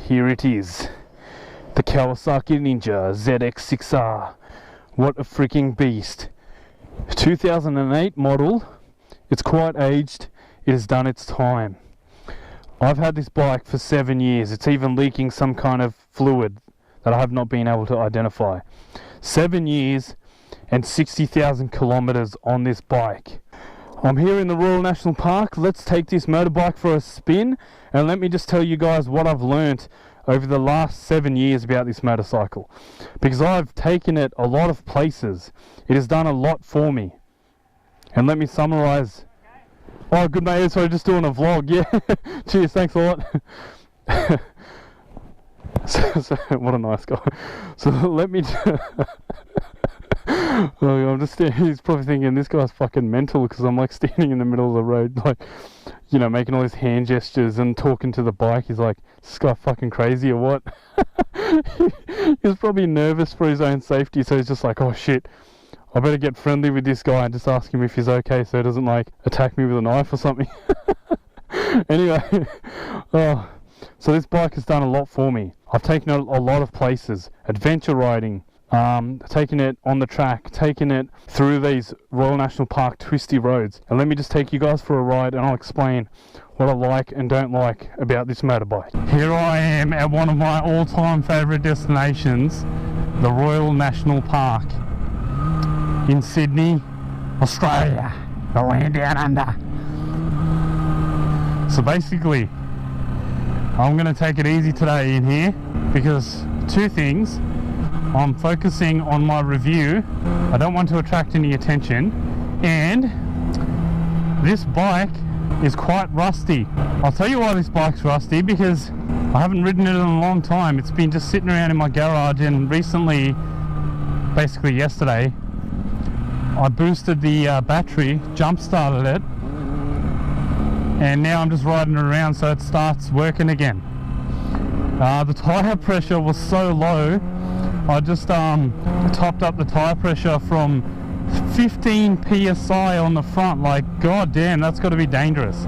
here it is. The Kawasaki Ninja ZX6R. What a freaking beast. 2008 model. It's quite aged. It has done its time. I've had this bike for 7 years. It's even leaking some kind of fluid that I have not been able to identify. 7 years and 60,000 kilometers on this bike. I'm here in the Royal National Park. Let's take this motorbike for a spin, and let me just tell you guys what I've learnt over the last 7 years about this motorcycle, because I've taken it a lot of places. It has done a lot for me. And let me summarize. Oh, good mate, so just doing a vlog. Yeah. Cheers, thanks a lot. So, what a nice guy. So let me oh, I'm just he's probably thinking this guy's fucking mental, because I'm like standing in the middle of the road, like, you know, making all these hand gestures and talking to the bike. He's like, is this guy fucking crazy or what? He's probably nervous for his own safety, so he's just like, oh shit, I better get friendly with this guy and just ask him if he's okay so he doesn't like attack me with a knife or something. Anyway, oh, so this bike has done a lot for me. I've taken it a lot of places, adventure riding, taking it on the track, taking it through these Royal National Park twisty roads. And let me just take you guys for a ride and I'll explain what I like and don't like about this motorbike. Here I am at one of my all-time favourite destinations, the Royal National Park in Sydney, Australia, the land down under. So basically, I'm going to take it easy today in here, because two things. I'm focusing on my review. I don't want to attract any attention, and this bike is quite rusty. I'll tell you why this bike's rusty, because I haven't ridden it in a long time. It's been just sitting around in my garage, and recently, basically yesterday, I boosted the battery, jump started it, and now I'm just riding it around so it starts working again. The tyre pressure was so low, I just topped up the tyre pressure from 15 psi on the front, like god damn, that's got to be dangerous,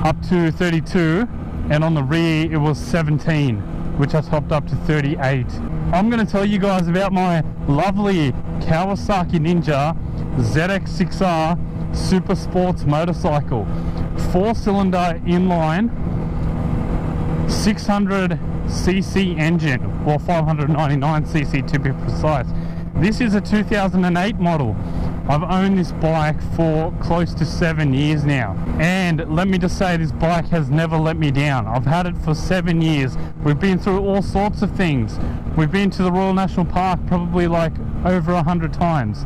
up to 32, and on the rear it was 17, which I topped up to 38. I'm going to tell you guys about my lovely Kawasaki Ninja ZX6R super sports motorcycle. 4-cylinder inline 600cc engine, or 599cc to be precise. This is a 2008 model. I've owned this bike for close to 7 years now, and let me just say, this bike has never let me down. I've had it for 7 years. We've been through all sorts of things. We've been to the Royal National Park probably like over 100 times,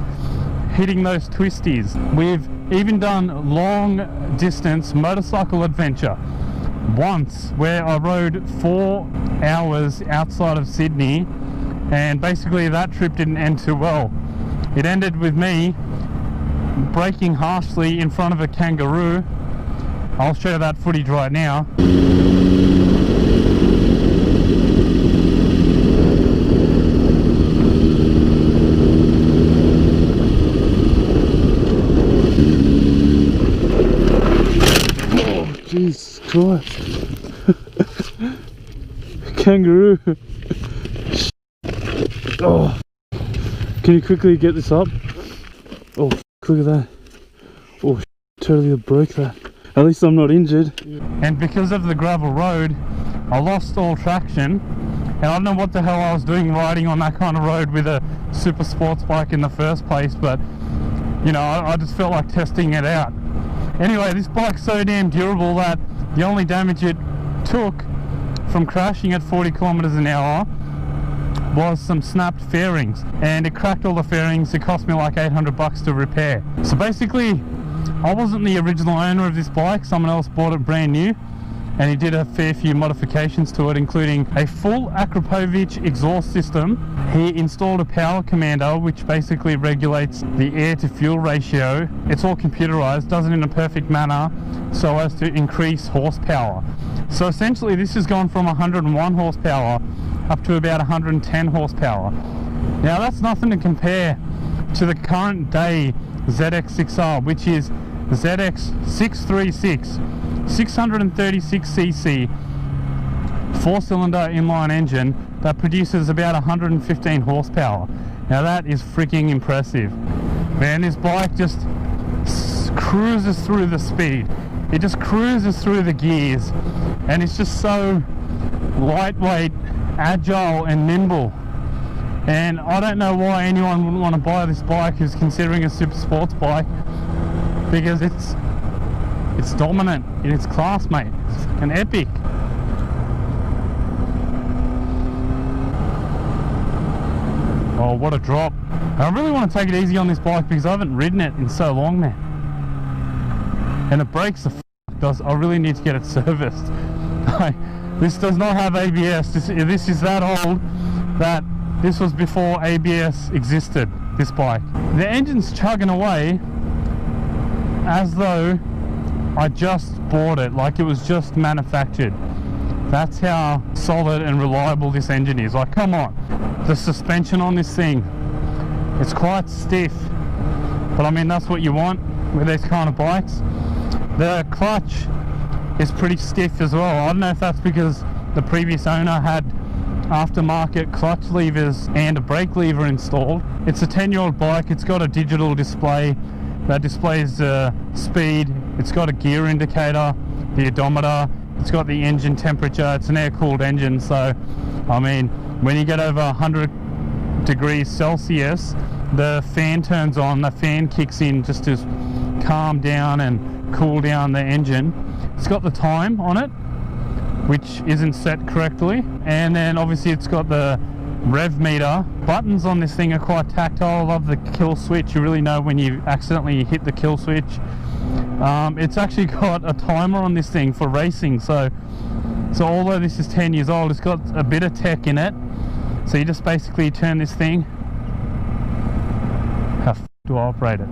hitting those twisties. We've even done long distance motorcycle adventure. Once, where I rode 4 hours outside of Sydney, and basically that trip didn't end too well. It ended with me braking harshly in front of a kangaroo. I'll show that footage right now. Oh, Jesus Christ. Kangaroo. Oh. Can you quickly get this up? Oh, look at that. Oh, totally broke that. At least I'm not injured. And because of the gravel road, I lost all traction. And I don't know what the hell I was doing riding on that kind of road with a super sports bike in the first place, but, you know, I just felt like testing it out. Anyway, this bike's so damn durable that the only damage it took from crashing at 40 kilometers an hour was some snapped fairings, and it cracked all the fairings. It cost me like 800 bucks to repair. So basically, I wasn't the original owner of this bike. Someone else bought it brand new, and he did a fair few modifications to it, including a full Akrapovic exhaust system. He installed a power commander, which basically regulates the air to fuel ratio. It's all computerized, does it in a perfect manner so as to increase horsepower. So essentially this has gone from 101 horsepower up to about 110 horsepower. Now that's nothing to compare to the current day ZX6R, which is ZX636, 636cc, 4-cylinder inline engine that produces about 115 horsepower. Now that is freaking impressive. Man, this bike just cruises through the speed. It just cruises through the gears, and it's just so lightweight, agile and nimble. And I don't know why anyone wouldn't want to buy this bike who's considering a super sports bike, because it's dominant in its class, mate. It's an epic. Oh, what a drop. I really want to take it easy on this bike because I haven't ridden it in so long, man. And it brakes the I really need to get it serviced. This does not have ABS. This is that old that this was before ABS existed, this bike. The engine's chugging away as though I just bought it, like it was just manufactured. That's how solid and reliable this engine is. Like, come on. The suspension on this thing, it's quite stiff, but I mean, that's what you want with these kind of bikes. The clutch is pretty stiff as well. I don't know if that's because the previous owner had aftermarket clutch levers and a brake lever installed. It's a 10-year-old bike. It's got a digital display that displays speed. It's got a gear indicator, the odometer. It's got the engine temperature. It's an air-cooled engine, so I mean, when you get over 100 degrees Celsius, the fan turns on. The fan kicks in just to calm down and cool down the engine. It's got the time on it, which isn't set correctly, and then obviously it's got the rev meter. Buttons on this thing are quite tactile. I love the kill switch. You really know when you accidentally hit the kill switch. It's actually got a timer on this thing for racing, so although this is 10 years old, it's got a bit of tech in it. So you just basically turn this thing. How do I operate it?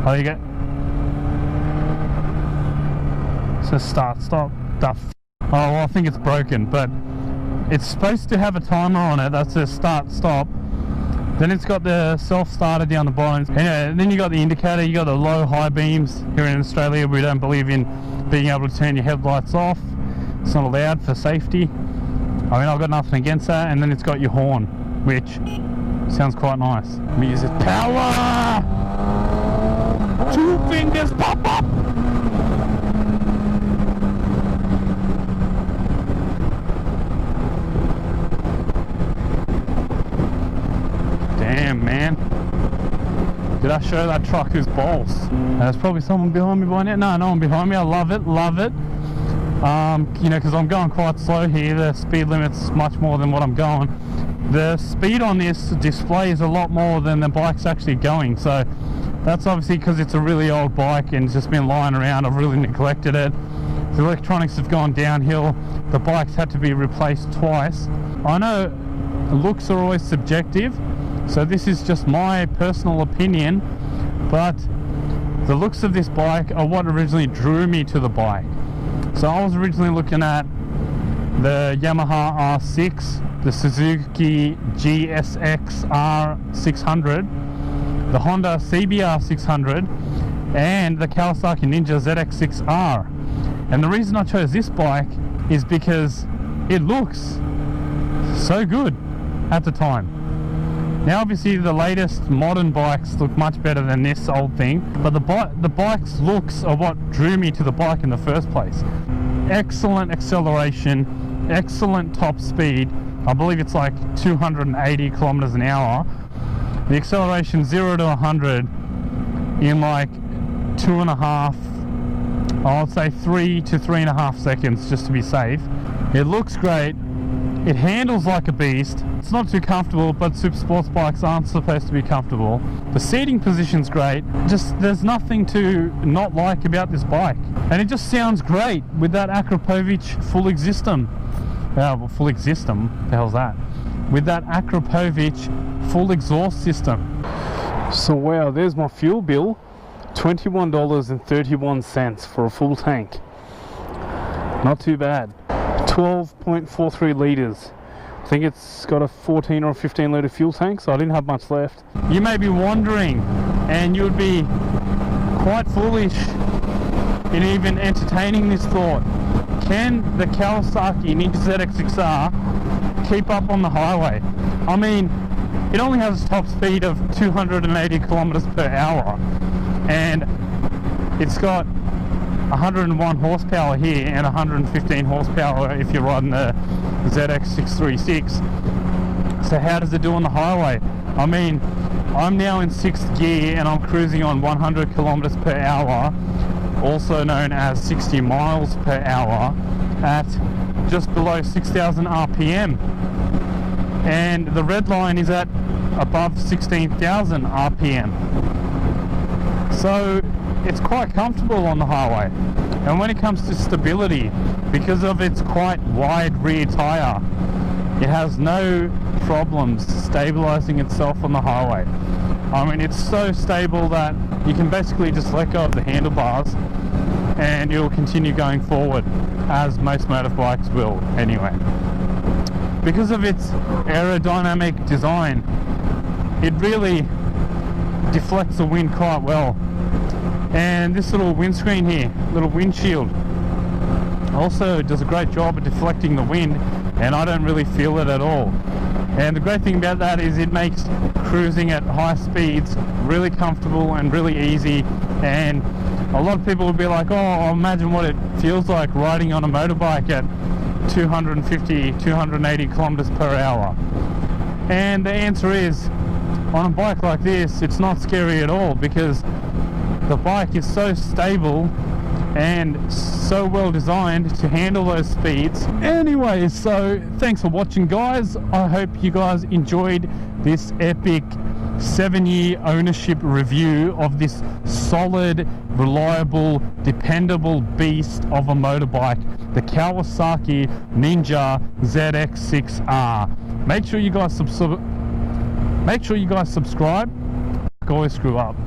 Oh, you go. So start, stop, duff. Oh, well, I think it's broken, but it's supposed to have a timer on it. That's a start, stop. Then it's got the self-starter down the bottom. And then you got the indicator. You got the low, high beams. Here in Australia, we don't believe in being able to turn your headlights off. It's not allowed for safety. I mean, I've got nothing against that. And then it's got your horn, which sounds quite nice. Music power! 2 fingers pop up! Damn, man. Did I show that truck who's boss? There's probably someone behind me by now. No, no one behind me. I love it, love it. You know, because I'm going quite slow here. The speed limit's much more than what I'm going. The speed on this display is a lot more than the bike's actually going. So that's obviously because it's a really old bike and it's just been lying around. I've really neglected it. The electronics have gone downhill. The bike's had to be replaced twice. I know looks are always subjective, so this is just my personal opinion, but the looks of this bike are what originally drew me to the bike. So I was originally looking at the Yamaha R6, the Suzuki GSX-R 600, the Honda CBR 600, and the Kawasaki Ninja ZX6R. And the reason I chose this bike is because it looks so good at the time. Now obviously the latest modern bikes look much better than this old thing, but the bike's looks are what drew me to the bike in the first place. Excellent acceleration, excellent top speed. I believe it's like 280 kilometers an hour. The acceleration 0 to 100 in like 2.5, I would say 3 to 3.5 seconds, just to be safe. It looks great. It handles like a beast. It's not too comfortable, but super sports bikes aren't supposed to be comfortable. The seating position's great. Just there's nothing to not like about this bike. And it just sounds great with that Akrapovic full existum. Well, full existum, the hell's that? With that Akrapovic full exhaust system. So wow, there's my fuel bill. $21.31 for a full tank. Not too bad. 12.43 litres. I think it's got a 14 or 15 litre fuel tank, so I didn't have much left. You may be wondering, and you would be quite foolish in even entertaining this thought, can the Kawasaki Ninja ZX6R keep up on the highway? I mean, it only has a top speed of 280 kilometers per hour, and it's got 101 horsepower here and 115 horsepower if you're riding the ZX636. So how does it do on the highway? I mean, I'm now in 6th gear and I'm cruising on 100 kilometers per hour, also known as 60 miles per hour, at just below 6,000 RPM. And the red line is at above 16,000 RPM. So it's quite comfortable on the highway. And when it comes to stability, because of its quite wide rear tire, it has no problems stabilizing itself on the highway. I mean, it's so stable that you can basically just let go of the handlebars and it will continue going forward, as most motorbikes will anyway. Because of its aerodynamic design, it really deflects the wind quite well. And this little windscreen here, little windshield, also does a great job at deflecting the wind, and I don't really feel it at all. And the great thing about that is it makes cruising at high speeds really comfortable and really easy. And a lot of people will be like, oh, imagine what it feels like riding on a motorbike at 250, 280 kilometers per hour. And the answer is, on a bike like this, it's not scary at all, because the bike is so stable and so well designed to handle those speeds. Anyway, so thanks for watching, guys. I hope you guys enjoyed this epic 7-year ownership review of this solid, reliable, dependable beast of a motorbike, the Kawasaki Ninja ZX6R. Make sure you guys subscribe. I always screw up.